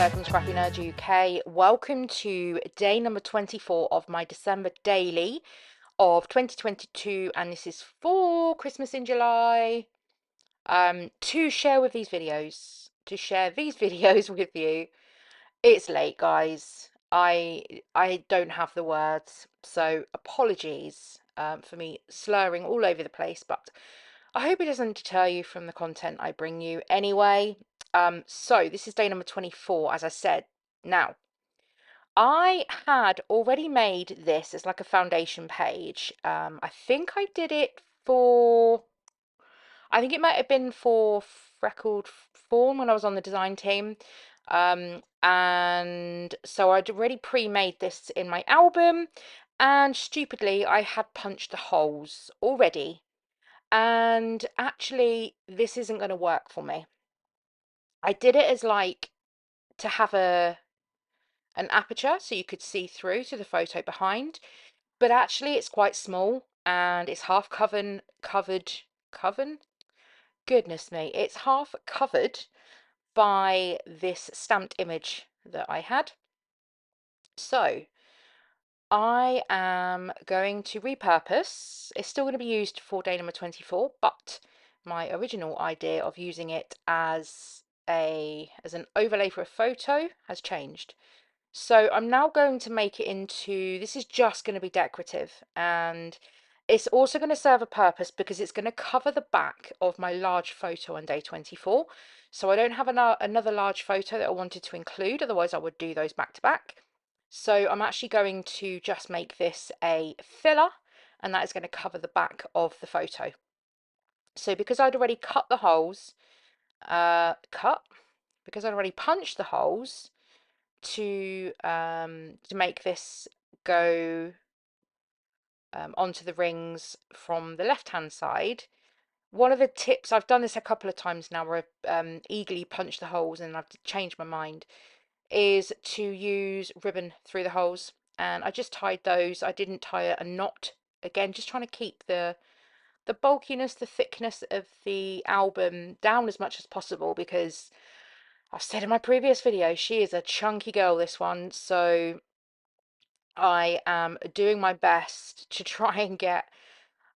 Claire from Scrappynerduk UK. Welcome to day number 24 of my December daily of 2022, and this is for Christmas in July. To share these videos with you. It's late, guys. I don't have the words, so apologies for me slurring all over the place, but I hope it doesn't deter you from the content I bring you anyway. So this is day number 24, as I said. Now, I had already made this as like a foundation page. I think I did it for, I think it might have been for Freckled Fawn when I was on the design team. And so I'd already pre-made this in my album, and stupidly I had punched the holes already. And actually, this isn't going to work for me. I did it as like to have an aperture so you could see through to the photo behind, but actually it's quite small and it's half covered. Goodness me, it's half covered by this stamped image that I had. So I am going to repurpose. It's still going to be used for day number 24, but my original idea of using it as an overlay for a photo has changed. So I'm now going to make it into, this is just going to be decorative, and it's also going to serve a purpose because it's going to cover the back of my large photo on day 24. So I don't have another large photo that I wanted to include, otherwise I would do those back to back. So I'm actually going to just make this a filler, and that is going to cover the back of the photo. So because I'd already cut the holes, because I'd already punched the holes, to make this go onto the rings from the left hand side. One of the tips, I've done this a couple of times now where I've eagerly punched the holes and I've changed my mind, is to use ribbon through the holes, and I just tied those. I didn't tie a knot, again just trying to keep the bulkiness, the thickness of the album down as much as possible, because I've said in my previous video, she is a chunky girl, this one, so I am doing my best to try and get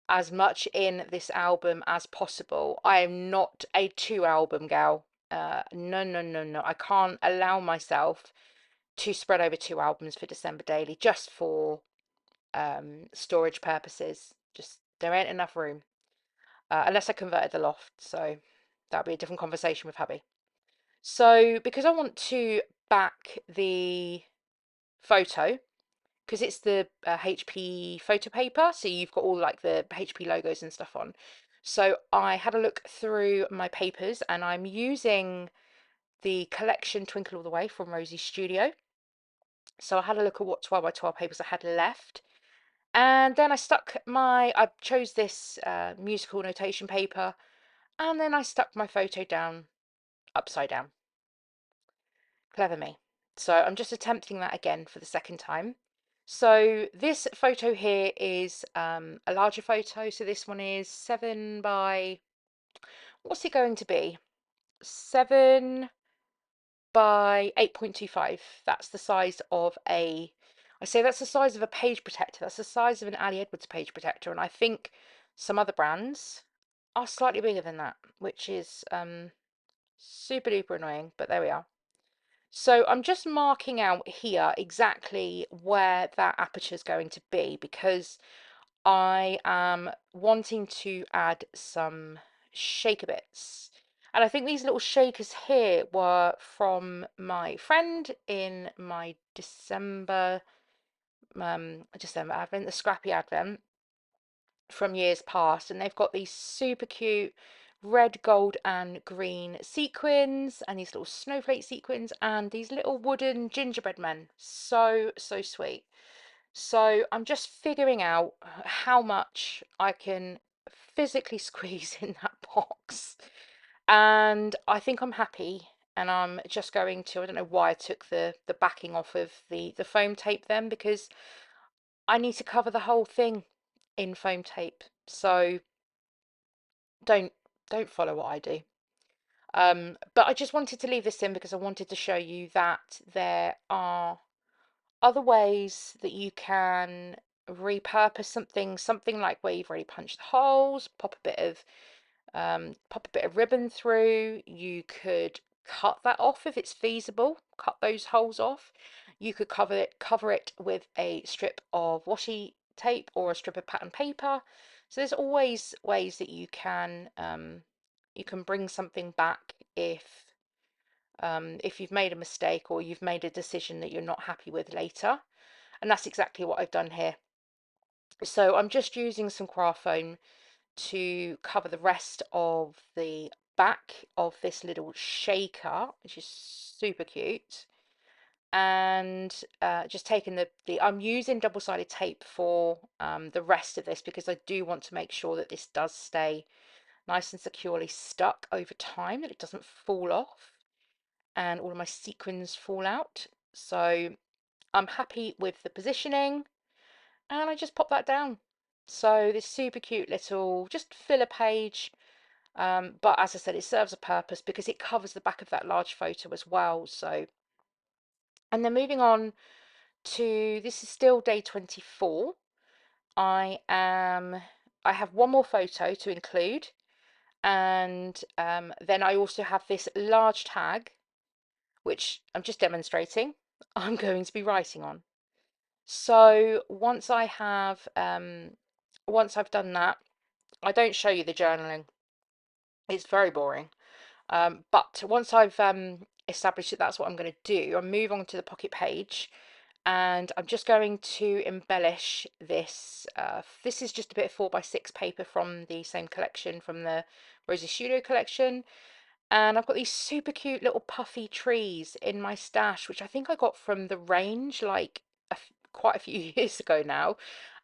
as much in this album as possible. I am not a 2 album gal. No, no, no, no. I can't allow myself to spread over 2 albums for December daily just for storage purposes. Just there ain't enough room. Unless I converted the loft, so that'll be a different conversation with hubby. So because I want to back the photo, because it's the HP photo paper, so you've got all like the HP logos and stuff on. So I had a look through my papers, and I'm using the collection Twinkle All the Way from Rosie's Studio. So I had a look at what 12 by 12 papers I had left, and then I chose this musical notation paper, and then I stuck my photo down upside down. Clever me. So I'm just attempting that again for the second time. So this photo here is a larger photo. So this one is 7 by, what's it going to be? 7 by 8.25. That's the size of I say that's the size of a page protector. That's the size of an Ali Edwards page protector. And I think some other brands are slightly bigger than that, which is super duper annoying, but there we are. So I'm just marking out here exactly where that aperture is going to be, because I am wanting to add some shaker bits. And I think these little shakers here were from my friend in my December Advent, the Scrappy Advent from years past, and they've got these super cute red, gold and green sequins, and these little snowflake sequins, and these little wooden gingerbread men. So sweet. So I'm just figuring out how much I can physically squeeze in that box, and I think I'm happy. And I'm just going to, I don't know why I took the backing off of the foam tape then, because I need to cover the whole thing in foam tape. So don't follow what I do. But I just wanted to leave this in because I wanted to show you that there are other ways that you can repurpose something like where you've already punched the holes, pop a bit of ribbon through. You could cut that off if it's feasible, cut those holes off. You could cover it with a strip of washi tape or a strip of pattern paper. So there's always ways that you can bring something back if you've made a mistake or you've made a decision that you're not happy with later. And that's exactly what I've done here. So I'm just using some craft foam to cover the rest of the back of this little shaker, which is super cute. And just taking I'm using double-sided tape for the rest of this because I do want to make sure that this does stay nice and securely stuck over time, that it doesn't fall off and all of my sequins fall out. So I'm happy with the positioning, and I just pop that down. So this super cute little just filler page, but as I said, it serves a purpose because it covers the back of that large photo as well. So, and then moving on to, this is still day 24. I have one more photo to include, and then I also have this large tag, which I'm just demonstrating, I'm going to be writing on. So once I've done that, I don't show you the journaling. It's very boring. But once I've established that that's what I'm going to do, I'll move on to the pocket page, and I'm just going to embellish this. This is just a bit of 4x6 paper from the same collection, from the Rosie Studio collection. And I've got these super cute little puffy trees in my stash, which I think I got from the range like quite a few years ago now.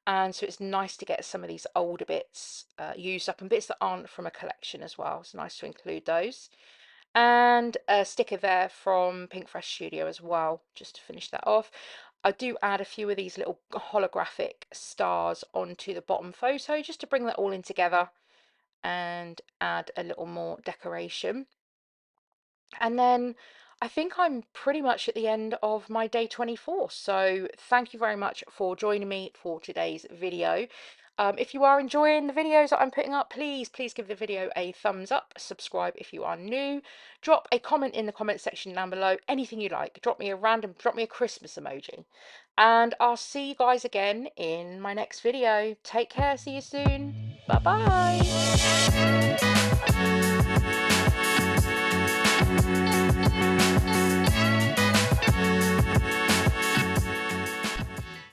And so it's nice to get some of these older bits used up, and bits that aren't from a collection as well. It's nice to include those. And a sticker there from Pink Fresh Studio as well, just to finish that off. I do add a few of these little holographic stars onto the bottom photo just to bring that all in together and add a little more decoration. And then I think I'm pretty much at the end of my day 24. So thank you very much for joining me for today's video. If you are enjoying the videos that I'm putting up, please give the video a thumbs up, subscribe if you are new, drop a comment in the comment section down below, anything you like, drop me a Christmas emoji, and I'll see you guys again in my next video. Take care, see you soon, bye bye.